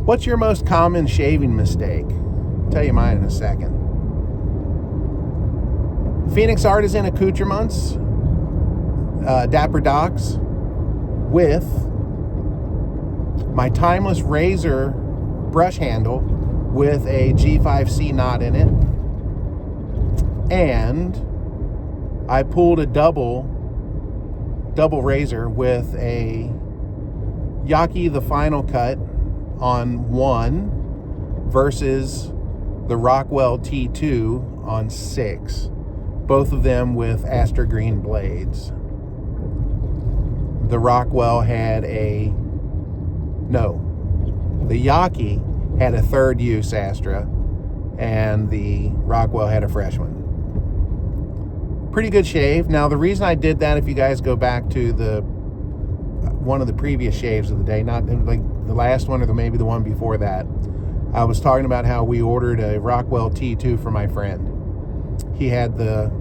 What's your most common shaving mistake? I'll tell you mine in a second. Phoenix Artisan Accoutrements, Dapper Docs, with my Timeless Razor brush handle with a G5C knot in it. And I pulled a double razor with a Yaki The Final Cut on 1 versus the Rockwell T2 on 6. Both of them with Astra Green blades. The Rockwell had the Yaki had a third use Astra, and the Rockwell had a fresh one. Pretty good shave. Now, the reason I did that, if you guys go back to one of the previous shaves of the day, not like the last one or maybe the one before that, I was talking about how we ordered a Rockwell T2 for my friend. He had the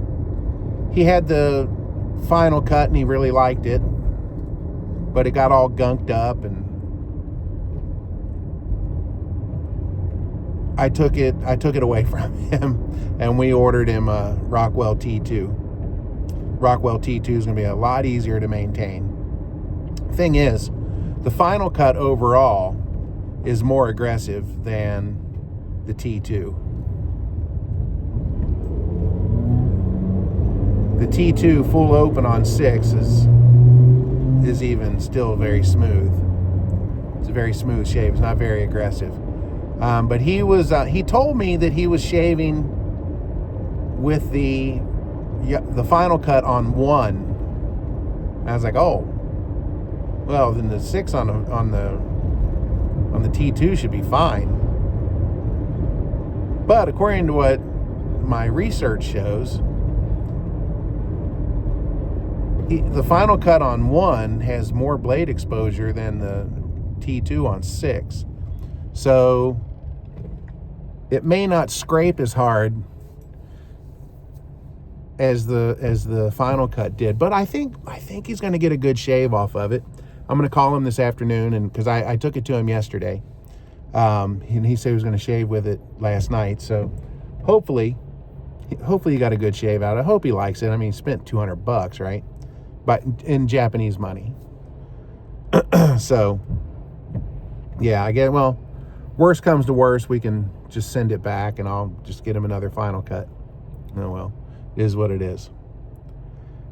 Final Cut and he really liked it, but it got all gunked up, and I took it away from him, and we ordered him a Rockwell T2. Rockwell T2 is going to be a lot easier to maintain. Thing is, the Final Cut overall is more aggressive than the T2. The T2 full open on 6 is even still very smooth. It's a very smooth shave. It's not very aggressive. But he told me that he was shaving with the Final Cut on 1. And I was like, oh, well, then the 6 on the T2 should be fine. But according to what my research shows, the Final Cut on 1 has more blade exposure than the T2 on 6. So it may not scrape as hard as the Final Cut did, but I think he's going to get a good shave off of it. I'm going to call him this afternoon, and because I took it to him yesterday, and he said he was going to shave with it last night. So hopefully he got a good shave out. I hope he likes it. I mean, he spent $200, right? But in Japanese money. So yeah, I get, well, worst comes to worst, we can just send it back and I'll just get him another Final Cut. Oh well, it is what it is.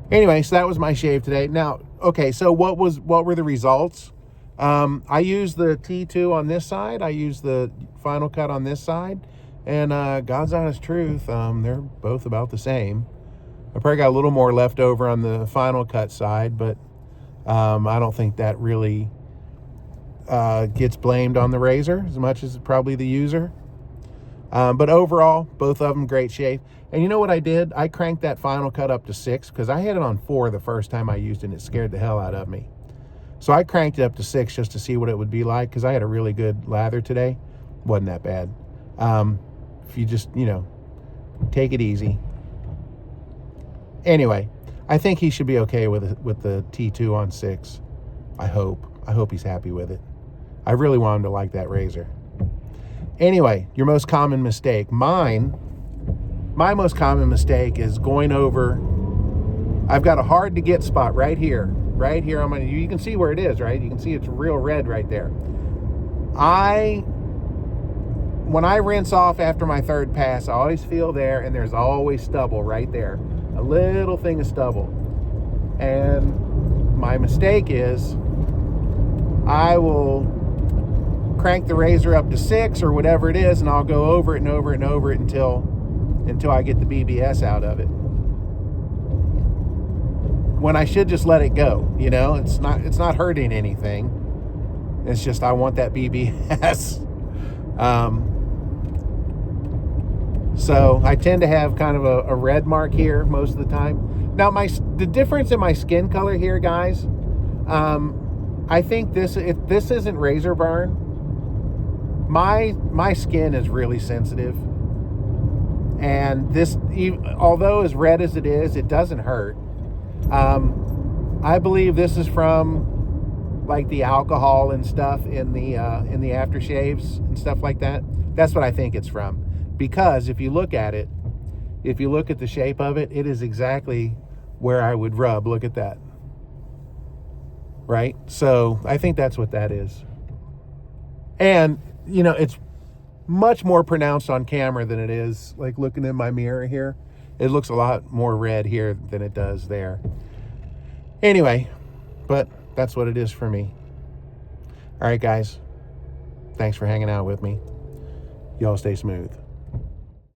Anyway, so that was my shave today. Now, okay, so what were the results? I used the T2 on this side, I used the Final Cut on this side, and God's honest truth, they're both about the same. I probably got a little more left over on the Final Cut side, but I don't think that really gets blamed on the razor as much as probably the user. But overall, both of them great shave. And you know what I did? I cranked that Final Cut up to 6 because I had it on 4 the first time I used it, and it scared the hell out of me. So I cranked it up to 6 just to see what it would be like, because I had a really good lather today. Wasn't that bad. If you just, take it easy. Anyway, I think he should be okay with the T2 on 6. I hope he's happy with it. I really want him to like that razor. Anyway, your most common mistake. My most common mistake is going over. I've got a hard to get spot right here on my, you can see where it is, right? You can see it's real red right there. When I rinse off after my third pass, I always feel there, and there's always stubble right there. A little thing of stubble. And my mistake is I will crank the razor up to 6 or whatever it is, and I'll go over it and over it and over it until I get the BBS out of it. When I should just let it go, it's not hurting anything. It's just I want that BBS. So I tend to have kind of a red mark here most of the time. Now the difference in my skin color here, guys, I think this isn't razor burn. My skin is really sensitive, and this, although as red as it is, it doesn't hurt. I believe this is from like the alcohol and stuff in the aftershaves and stuff like that. That's what I think it's from. Because if you look at it, if you look at the shape of it, it is exactly where I would rub. Look at that. Right? So I think that's what that is. And, you know, it's much more pronounced on camera than it is like looking in my mirror here. It looks a lot more red here than it does there. Anyway, but that's what it is for me. All right, guys. Thanks for hanging out with me. Y'all stay smooth.